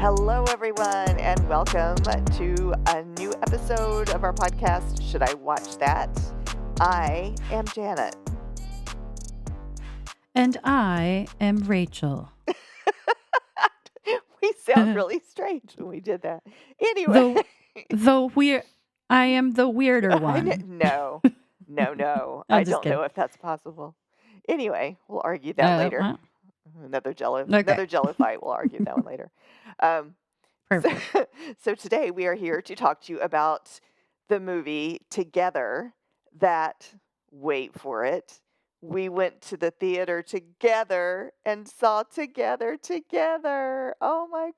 Hello, everyone, and welcome to a new episode of our podcast, Should I Watch That? I am Janet. And I am Rachel. We sound really strange when we did that. Anyway. I am the weirder one. No. I'm I just don't know kidding. if that's possible. Anyway, we'll argue that later. Well, Another Jello okay. fight. We'll argue that one later. Perfect. So today we are here to talk to you about the movie Together that, wait for it, we went to the theater together and saw together. Oh my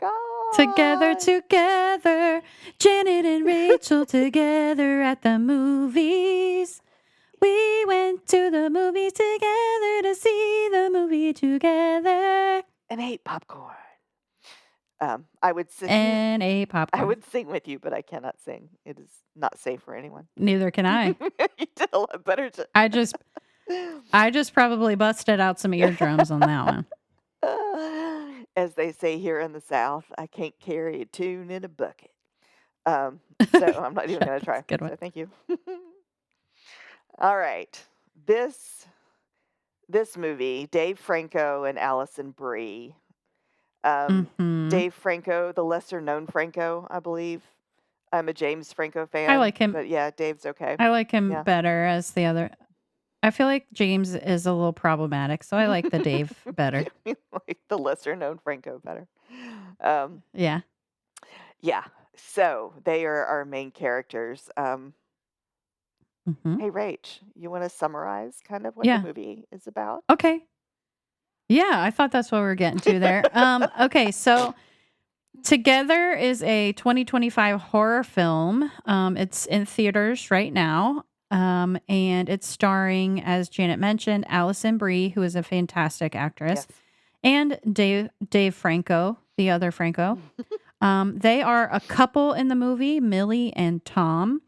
Together, God. Janet and Rachel together at the movies. We went to the movies together to see the movie together. And ate popcorn. I would sing. And ate popcorn. I would sing with you, but I cannot sing. It is not safe for anyone. Neither can I. You did a lot better. I just probably busted out some eardrums on that one. As they say here in the South, I can't carry a tune in a bucket. So I'm not even going to try. Good one. So thank you. All right. This movie, Dave Franco and Allison Brie. Dave Franco, the lesser known Franco, I believe. I'm a James Franco fan. I like him. But yeah, Dave's okay. I like him better as the other. I feel like James is a little problematic, so I like the Dave better. Like the lesser known Franco better. Yeah. Yeah. So they are our main characters. Hey, Rach, you want to summarize kind of what the movie is about? Okay. Yeah, I thought that's what we were getting to there. Okay, so Together is a 2025 horror film. It's in theaters right now. And it's starring, as Janet mentioned, Allison Brie, who is a fantastic actress, and Dave Franco, the other Franco. They are a couple in the movie, Millie and Tom,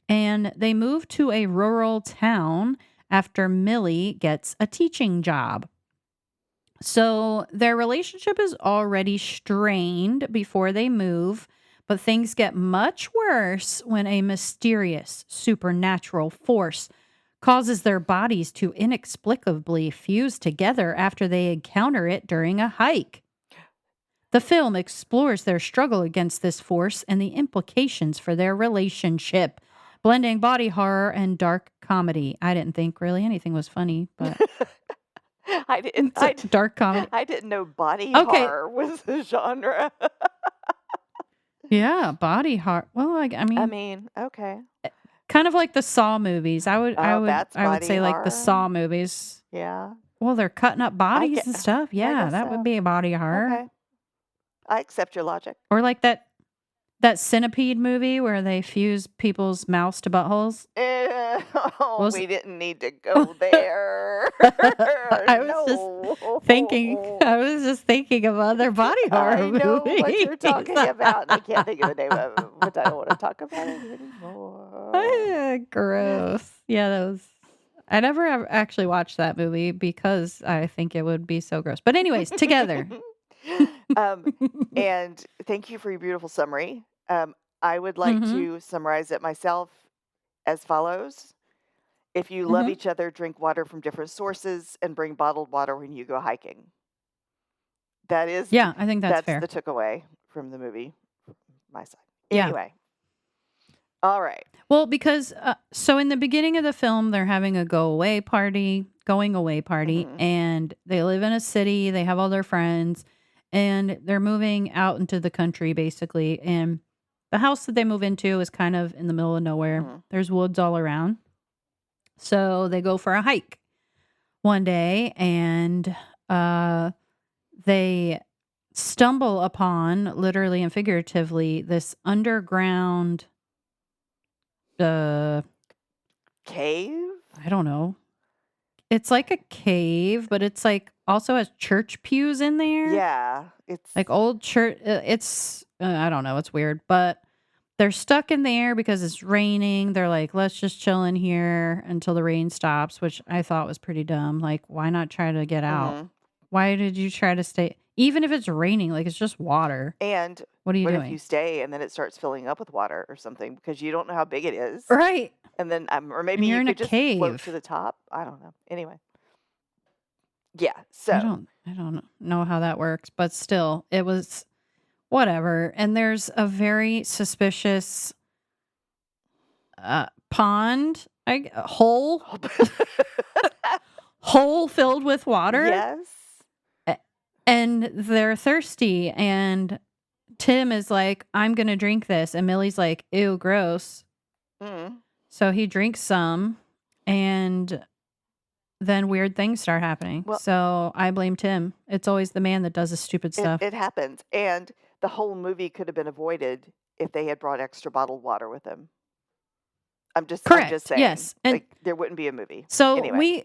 and they move to a rural town after Millie gets a teaching job. So their relationship is already strained before they move, but things get much worse when a mysterious supernatural force causes their bodies to inexplicably fuse together after they encounter it during a hike. The film explores their struggle against this force and the implications for their relationship, blending body horror and dark comedy. I didn't think really anything was funny, but... dark comedy. I didn't know body horror was a genre. Yeah, body horror. Well, I mean, okay. Kind of like the Saw movies. I would say like the Saw movies. Yeah. Well, they're cutting up bodies and stuff. Yeah, that would be a body horror. Okay. I accept your logic. Or like that Centipede movie where they fuse people's mouths to buttholes. We didn't need to go there. I was just thinking of other body horror movies. I know what you're talking about. I can't think of the name of it, but I don't want to talk about it anymore. Gross. Yeah, I never actually watched that movie because I think it would be so gross. But anyways, Together. And thank you for your beautiful summary. I would like to summarize it myself as follows. If you love each other, drink water from different sources and bring bottled water when you go hiking. That is, I think that's fair. That's the takeaway from the movie, my side. Anyway. All right. Well, because, so in the beginning of the film, they're having a going away party, and they live in a city, they have all their friends, and they're moving out into the country, basically, and the house that they move into is kind of in the middle of nowhere. There's woods all around. So they go for a hike one day, and they stumble upon, literally and figuratively, this underground cave? I don't know. It's like a cave, but it's like also has church pews in there. Yeah. It's like old church. It's, I don't know. It's weird, but they're stuck in there because it's raining. They're like, let's just chill in here until the rain stops, which I thought was pretty dumb. Like, why not try to get out? Why did you try to stay even if it's raining, like, it's just water. And What are you what if you doing? stay and then it starts filling up with water or something because you don't know how big it is? Right. And then, or maybe And you're you in a could just float to cave. the top. I don't know. Anyway, yeah. I don't know how that works, but still, it was whatever. And there's a very suspicious pond, hole, hole filled with water, Yes. a- and they're thirsty. And Tim is like, "I'm gonna drink this," and Millie's like, "Ew, gross." Mm. So he drinks some, and then weird things start happening. Well, So I blame Tim. It's always the man that does the stupid stuff. it happens, and the whole movie could have been avoided if they had brought extra bottled water with them. I'm just Correct. saying, Yes. And like, there wouldn't be a movie. so Anyway. we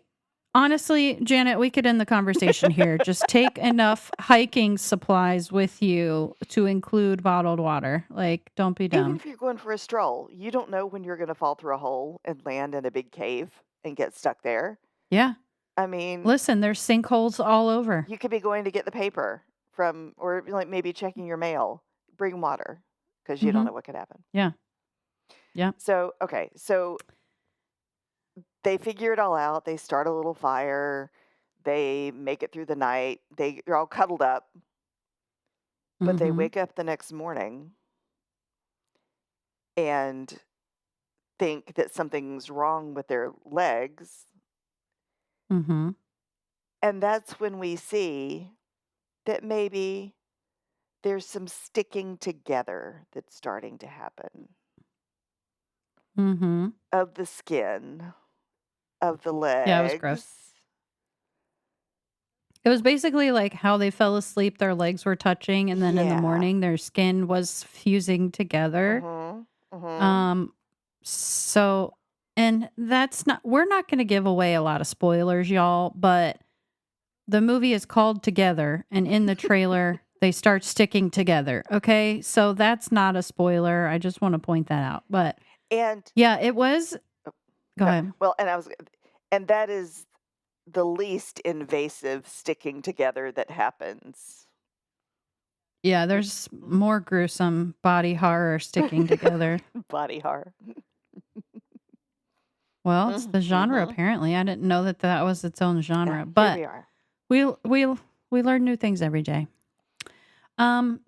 honestly, Janet, we could end the conversation here. Just take enough hiking supplies with you to include bottled water. Like, don't be Even dumb. if you're going for a stroll, you don't know when you're gonna fall through a hole and land in a big cave and get stuck there. Yeah. I mean, Listen, there's sinkholes all over. you could be going to get the paper from, or, like, maybe checking your mail. Bring water because you don't Mm-hmm. know what could happen. Yeah. Yeah. So, okay, so they figure it all out. They start a little fire. They make it through the night. They're all cuddled up, but they Mm-hmm. wake up the next morning and think that something's wrong with their legs. Mm-hmm. And that's when we see that maybe there's some sticking together that's starting to happen Mm-hmm. of the skin, of the Yeah, it was gross. legs. It was basically like how they fell asleep, their legs were touching, and then in the Yeah. morning their skin was fusing together. Mhm. Mhm. Um, so and that's not we're not gonna give away a lot of spoilers, y'all, but the movie is called Together, and in the trailer, they start sticking together, okay? So that's not a spoiler, I just wanna point that out, but And yeah, it was go no, ahead. well, and that is the least invasive sticking together that happens. Yeah, there's more gruesome body horror sticking together. Body horror. Well, it's Mhm. the genre Mhm. apparently. I didn't know that that was its own Yeah, genre, here but we are. we learn new things every day.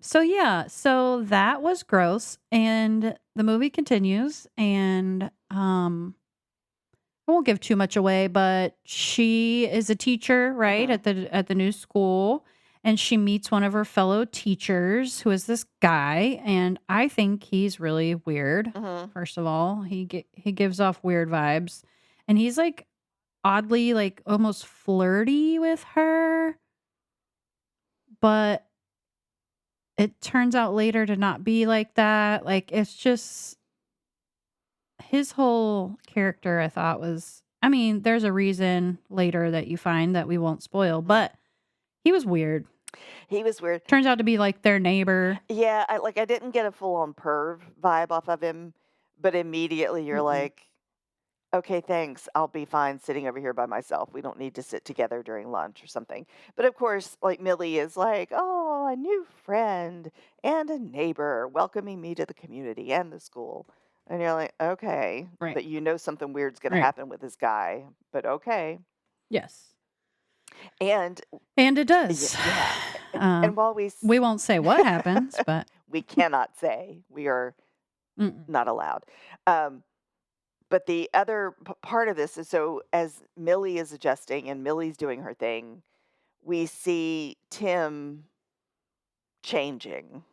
So yeah, so that was gross, and the movie continues, and I won't give too much away, but she is a teacher, right, Mhm. at the new school, and she meets one of her fellow teachers who is this guy, and I think he's really weird. Mhm. First of all, he gives off weird vibes, and he's like oddly like almost flirty with her, but it turns out later to not be like that. Like it's just his whole character I thought was I mean, there's a reason later that you find that we won't spoil, Mhm. but he was weird. He was weird. Turns out to be like their neighbor. Yeah, I didn't get a full on perv vibe off of him, but immediately you're Mm-mm. like, okay, thanks. I'll be fine sitting over here by myself. We don't need to sit together during lunch or something. But of course, like, Millie is like, oh, a new friend and a neighbor welcoming me to the community and the school. And you're like, okay, Right. but you know something weird's going to Right. happen with this guy, but okay. Yes. And And it yeah, does. yeah. Uh, And while we won't say what happens, but we cannot say, we are mm-mm. not allowed. Um, But the other part of this is, so as Millie is adjusting and Millie's doing her thing, we see Tim changing.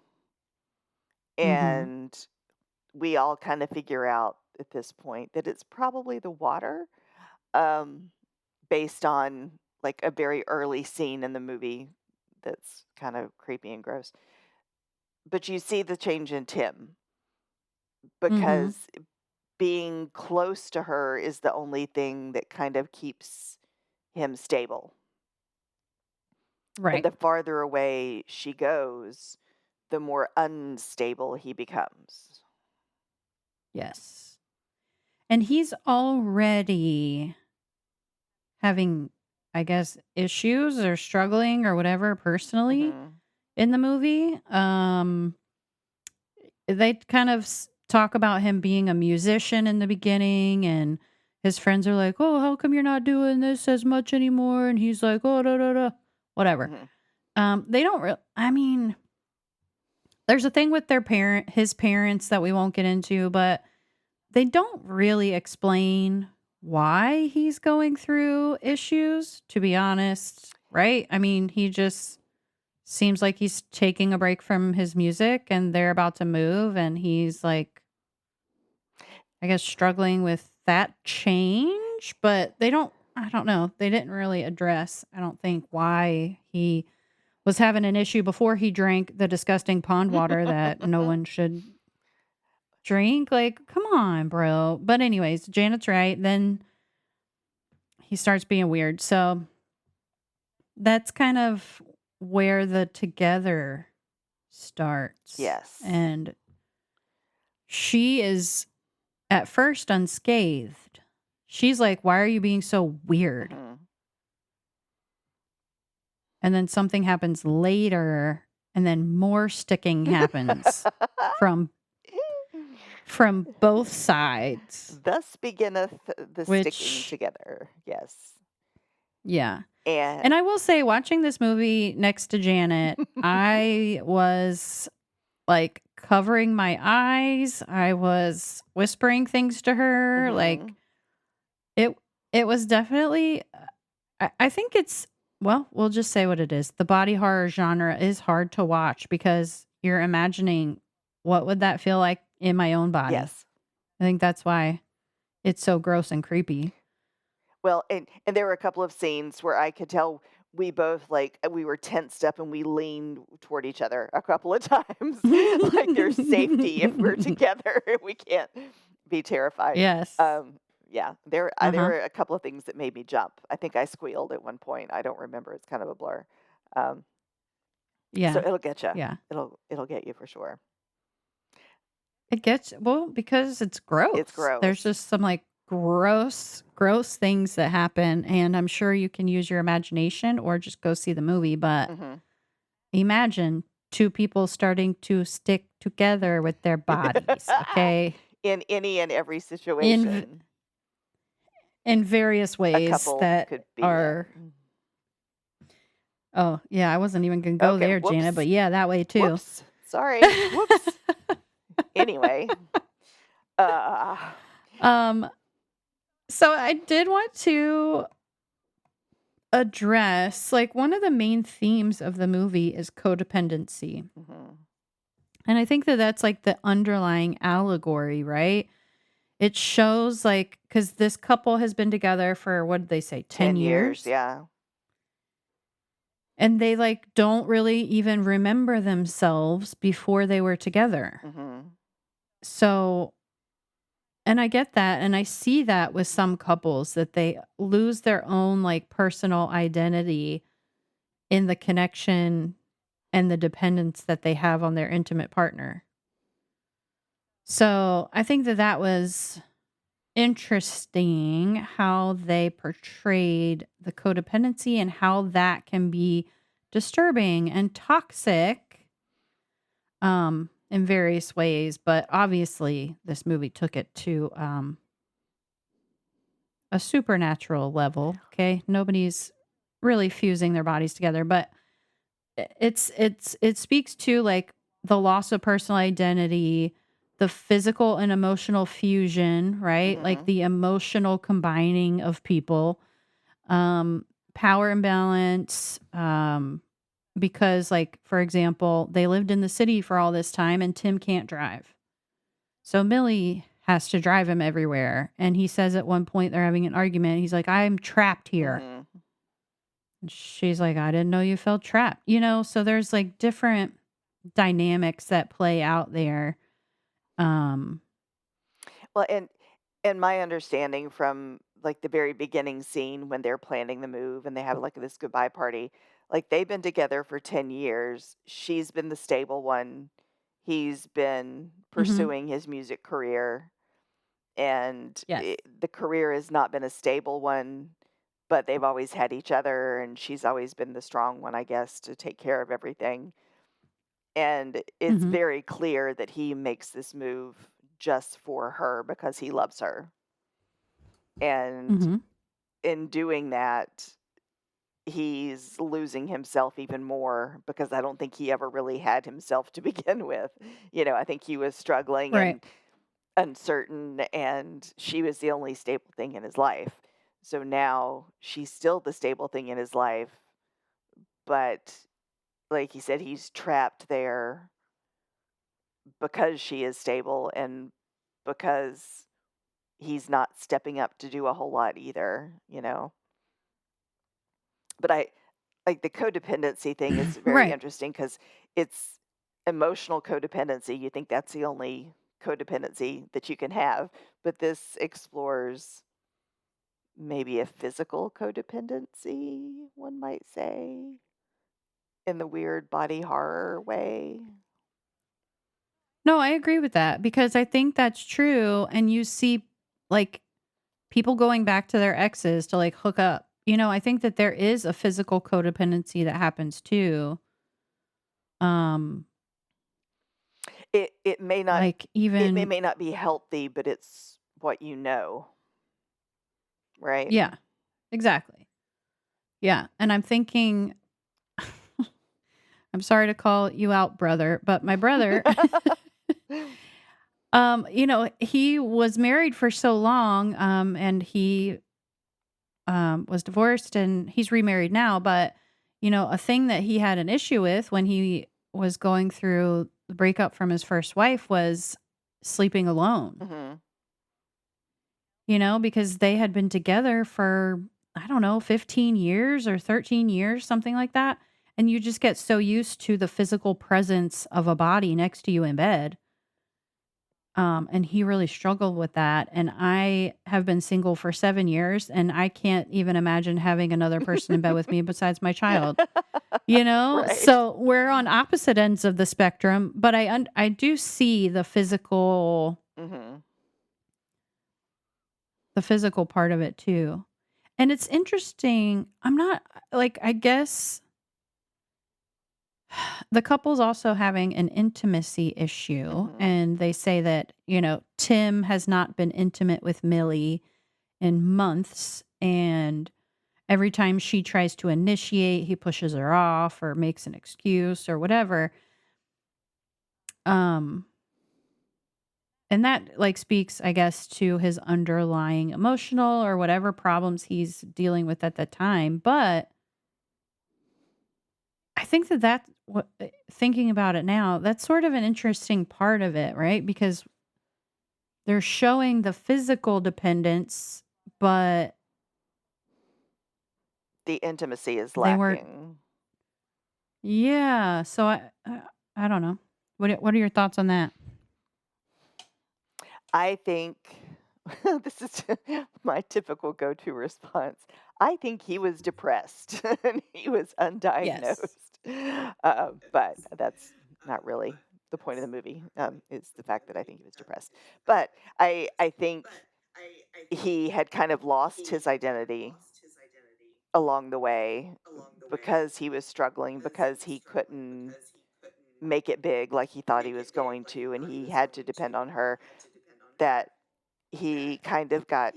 Mm-hmm. And we all kind of figure out at this point that it's probably the water, um, based on like a very early scene in the movie that's kind of creepy and gross. But you see the change in Tim Mm-hmm. because being close to her is the only thing that kind of keeps him stable. And Right. the farther away she goes, the more unstable he becomes. Yes. And he's already having I guess, issues or struggling or whatever personally Mhm. in the movie. They kind of talk about him being a musician in the beginning, and his friends are like, "Oh, how come you're not doing this as much anymore?" And he's like, "Oh, da da da," whatever. Mhm. They don't real. I mean, there's a thing with his parents that we won't get into, but they don't really explain why he's going through issues. To be honest, right? I mean, he just seems like he's taking a break from his music, and they're about to move, and he's like, I guess, struggling with that change, but I don't know. They didn't really address, I don't think, why he was having an issue before he drank the disgusting pond water that no one should drink. Like, come on, bro. But, anyways, Janet's right. Then he starts being weird. So that's kind of where the together starts. Yes. And she is at first unscathed. She's like, "Why are you being so weird?" Mhm. And then something happens later, and then more sticking happens from both sides, Thus beginneth the sticking which together. Yes. yeah. And And I will say, watching this movie next to Janet, I was like covering my eyes. I was whispering things to her. Like Mhm. it it was definitely I think it's well, we'll just say what it is. The body horror genre is hard to watch because you're imagining what would that feel like in my own body. Yes. I think that's why it's so gross and creepy. Well, and there were a couple of scenes where I could tell we both like we were tensed up and we leaned toward each other a couple of times. Like there's safety if we're together. We can't be terrified. Yes. Yeah, there Uh-huh. were a couple of things that made me jump. I think I squealed at one point. I don't remember. It's kind of a blur. Um, so Yeah. it'll get you. Yeah. It'll get you for sure. It gets well because it's It's gross. There's gross. just some like gross things that happen, and I'm sure you can use your imagination or just go see the movie, but Hmm. imagine two people starting to stick together with their bodies, okay? In any and every In v situation, in various a ways couple that could be are in. oh, yeah, I wasn't even gonna go Okay, there, Janet, whoops. but yeah, that way too. Whoops. Sorry. Whoops. Anyway, uh, Um, so I did want to address, like, one of the main themes of the movie is codependency, mhm, and I think that that's, like, the underlying allegory, right? It shows, like, because this couple has been together for, what did they say, 10 10 years, years? yeah. And they, like, don't really even remember themselves before they were together. Mhm, So and I get that, and I see that with some couples that they lose their own, like, personal identity in the connection and the dependence that they have on their intimate partner. So, I think that that was interesting how they portrayed the codependency and how that can be disturbing and toxic in various ways, but obviously this movie took it to a supernatural level. Okay, nobody's really fusing their bodies together, but it speaks to like the loss of personal identity, the physical and emotional fusion, right? Like mhm, the emotional combining of people, um, power imbalance, because like for example, they lived in the city for all this time, and Tim can't drive. So Millie has to drive him everywhere. And he says at one point they're having an argument. He's like, I'm trapped here. mhm. And she's like, I didn't know you felt trapped. You know, so there's like different dynamics that play out there. Um, Well, and my understanding from, like, the very beginning scene when they're planning the move and they have, like, this goodbye party, like, they've been together for 10 years. She's been the stable one. He's been mhm. pursuing his music career, and Yes. the career has not been a stable one, but they've always had each other, and she's always been the strong one, I guess, to take care of everything. And it's Mhm. very clear that he makes this move just for her because he loves her. And Mhm. in doing that, he's losing himself even more because I don't think he ever really had himself to begin with. I think he was struggling Right. and uncertain, and she was the only stable thing in his life. So now she's still the stable thing in his life, but like he said, he's trapped there because she is stable and because he's not stepping up to do a whole lot either. But I like the codependency thing is very Right. interesting because it's emotional codependency. You think that's the only codependency that you can have, but this explores maybe a physical codependency, one might say, in the weird body horror way. No, I agree with that because I think that's true, and you see, like, people going back to their exes to, like, hook up. I think that there is a physical codependency that happens too. Um, It may not like, it may even may not be healthy, but it's what you know, right? yeah, exactly. Yeah, and I'm thinking I'm sorry to call you out, brother, but my brother, he was married for so long, and he was divorced and he's remarried now. But, a thing that he had an issue with when he was going through the breakup from his first wife was sleeping alone, Mhm. because they had been together for, I don't know, 15 years or 13 years, something like that. And you just get so used to the physical presence of a body next to you in bed. And he really struggled with that. And I have been single for 7 years, and I can't even imagine having another person in bed with me besides my child. Right. So we're on opposite ends of the spectrum, but I do see Mhm. the physical part of it too. And it's interesting. I'm not like I guess the couple's also having an intimacy issue, Mhm. and they say that, Tim has not been intimate with Millie in months, and every time she tries to initiate, he pushes her off or makes an excuse or whatever. Um And that, like, speaks, I guess, to his underlying emotional or whatever problems he's dealing with at that time. But I think that what thinking about it now, that's sort of an interesting part of it, right? Because they're showing the physical dependence, but The intimacy is they weren't. lacking. Yeah. So I don't know. What are your thoughts on that? I think this is my typical go-to response. I think he was depressed and he was Yes. undiagnosed. But that's not really the point of the movie. Is the fact that I think he was depressed. But I think he had kind of lost his identity along the way because he was struggling because he couldn't make it big like he thought he was going to, and he had to depend on her. That he kind of got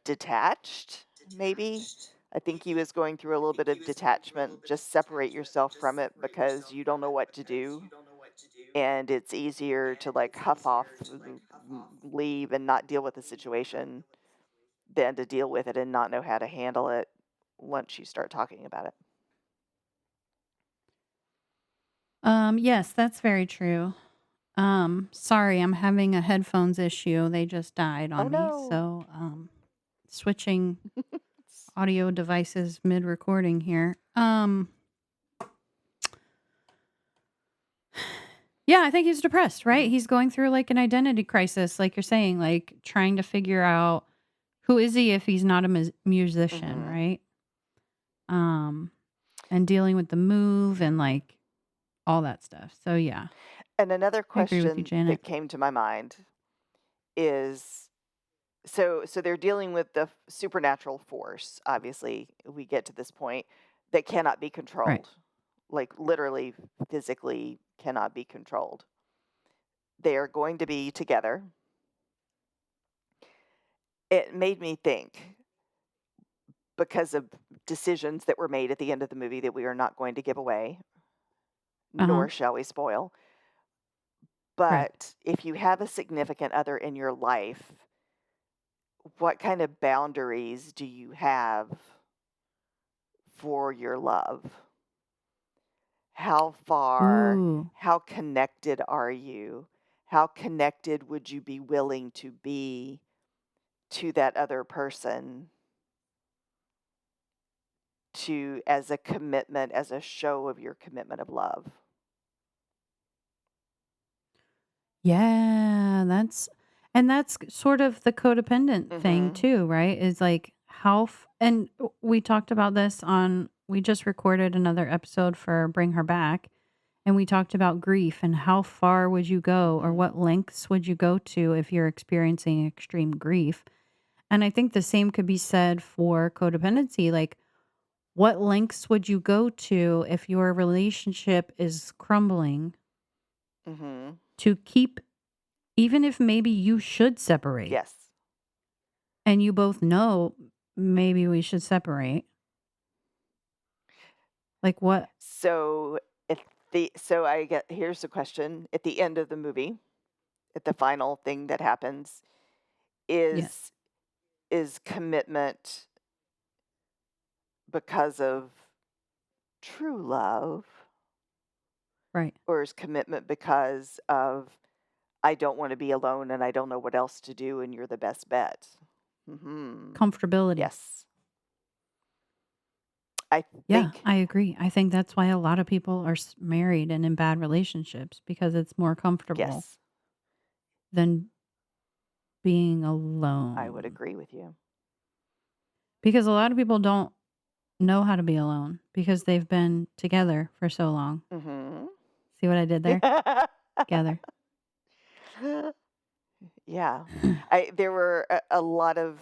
detached, maybe. I think he was going through a little bit of detachment. Just separate yourself from it because you don't know what to do. And it's easier to like huff off, leave, and not deal with the situation than to deal with it and not know how to handle it once you start talking about it. Yes, that's very true. Sorry, I'm having a headphones issue. They just died Oh on me. no. So, switching audio devices mid recording here. Yeah, I think he's depressed, right? Mhm. He's going through like an identity crisis, like you're saying, like trying to figure out who is he if he's not a musician, Mhm. right? Um, and dealing with the move and like all that stuff. So yeah, And another I agree with you, question Janet. that came to my mind is So they're dealing with the supernatural force, obviously, we get to this point, that cannot be Right. controlled. Like, literally, physically cannot be controlled. They are going to be together. It made me think, because of decisions that were made at the end of the movie that we are not going to give away, Uh-huh. nor shall we spoil. Right. But if you have a significant other in your life, what kind of boundaries do you have for your love? How far, Ooh. how connected are you? How connected would you be willing to be to that other person, to as a commitment, as a show of your commitment of love? Yeah, that's sort of the codependent thing Mhm. too, right? Is like we talked about this on we just recorded another episode for Bring Her Back, and we talked about grief and how far would you go or what Mhm. lengths would you go to if you're experiencing extreme grief. And I think the same could be said for codependency. Like, what lengths would you go to if your relationship is crumbling Mhm. to keep, even if maybe you should separate Yes. and you both know maybe we should separate? Like, what? So at so I get here's the question at the end of the movie, at the final thing that happens, Yes. is is commitment because of true love, Right. or is commitment because of I don't want to be alone and I don't know what else to do and you're the best bet? Mhm. Comfortability. Yes. I Yeah, think I agree. I think that's why a lot of people are married and in bad relationships because it's more comfortable yes, than being I would alone. agree with you. Because a lot of people don't know how to be alone because they've been together for so long. Mhm. See what I did there? Together. Yeah. I there were a lot of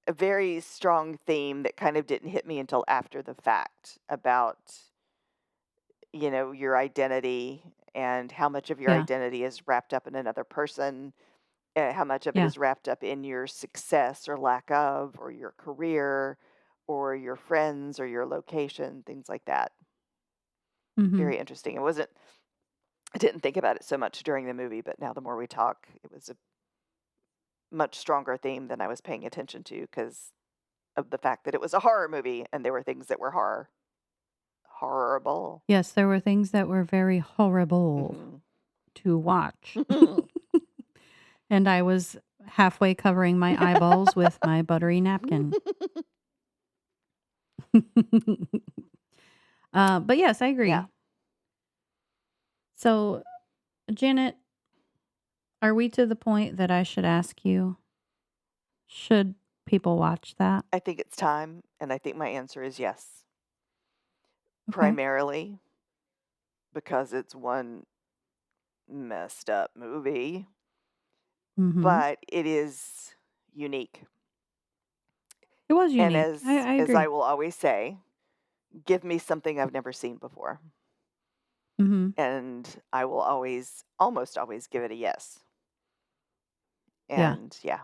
a very strong theme that kind of didn't hit me until after the fact about, your identity and how much of your Yeah. identity is wrapped up in another person, how much of it Yeah. is wrapped up in your success or lack of, or your career, or your friends, or your location, things like that. Mhm. Very interesting. I didn't think about it so much during the movie, but now the more we talk, it was a much stronger theme than I was paying attention to because of the fact that it was a horror movie and there were things that were horrible. Yes, there were things that were very horrible Mhm. to watch. And I was halfway covering my eyeballs with my buttery napkin. But yes, I Yeah, agree. So, Janet, are we to the point that I should ask you, should people watch that? I think it's time, and I think my answer is yes. Okay. Primarily because it's one messed up movie, Mhm. but it is unique. It was And unique. I as I agree. will always say, give me something I've never seen before, Mhm. and I will always, almost always, give it a yes. Yeah. And yeah,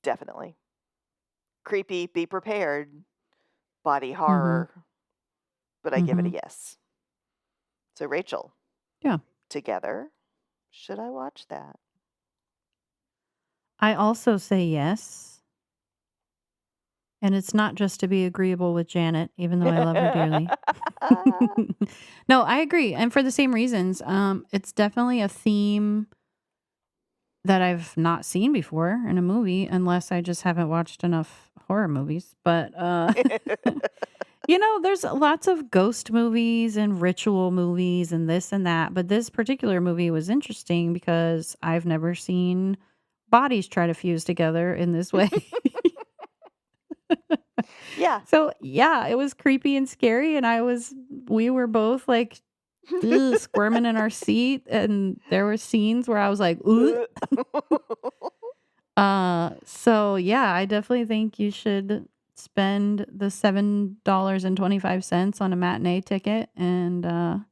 definitely creepy. Be prepared. Body Mhm. horror, but I give it a Mhm. yes. So Rachel, Yeah. together, should I watch that? I also say yes. And it's not just to be agreeable with Janet, even though I love her dearly. No, I agree. And for the same reasons. It's definitely a theme that I've not seen before in a movie, unless I just haven't watched enough horror movies. But there's lots of ghost movies and ritual movies and this and that. But this particular movie was interesting because I've never seen bodies try to fuse together in this way. Yeah. So, yeah, it was creepy and scary, and we were both, like, ugh, squirming in our seat, and there were scenes where I was like, "Ooh." So yeah, I definitely think you should spend the $7.25 on a matinee ticket and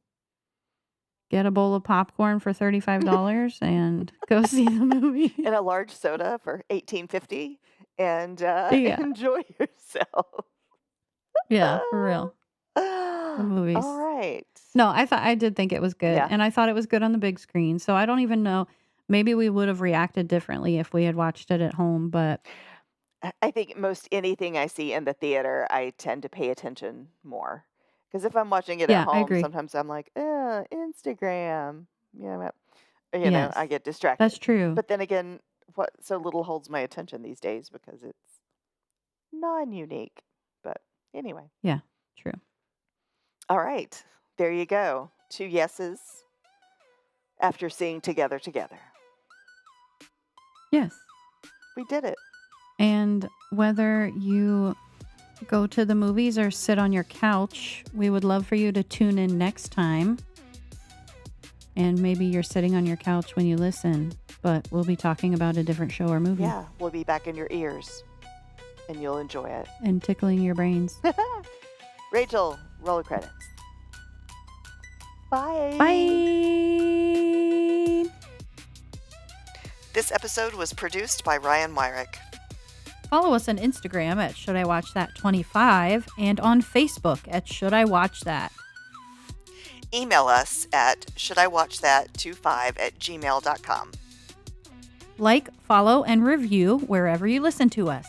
get a bowl of popcorn for $35 and go see the movie. And a large soda for 18.50 and, Yeah. enjoy yourself. Yeah, for real. The All movies. right. No, I did think it was good, Yeah. and I thought it was good on the big screen, so I don't even know, maybe we would have reacted differently if we had watched it at home, but I think most anything I see in the theater, I tend to pay attention more. Because if I'm watching it at yeah, I home, agree. sometimes I'm like, Instagram." I Yes. get distracted. That's true. But then again, what so little holds my attention these days because it's non-unique. But anyway. Yeah, true. All right. There you go. 2 yeses after seeing Together Together. Yes. We did it. And whether you go to the movies or sit on your couch, we would love for you to tune in next time. And maybe you're sitting on your couch when you listen, but we'll be talking about a different show or movie Yeah, we'll be back in your ears and you'll enjoy it. and tickling your brains. Rachel, roll the credits. Bye. Bye. This episode was produced by Ryan Wyrick. Follow us on Instagram at Should I Watch That 25 and on Facebook at Should I Watch That. Email us at shouldIwatchthat25@gmail.com. Like, follow, and review wherever you listen to us.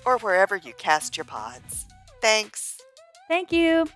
Or wherever you cast your pods. Thanks. Thank you.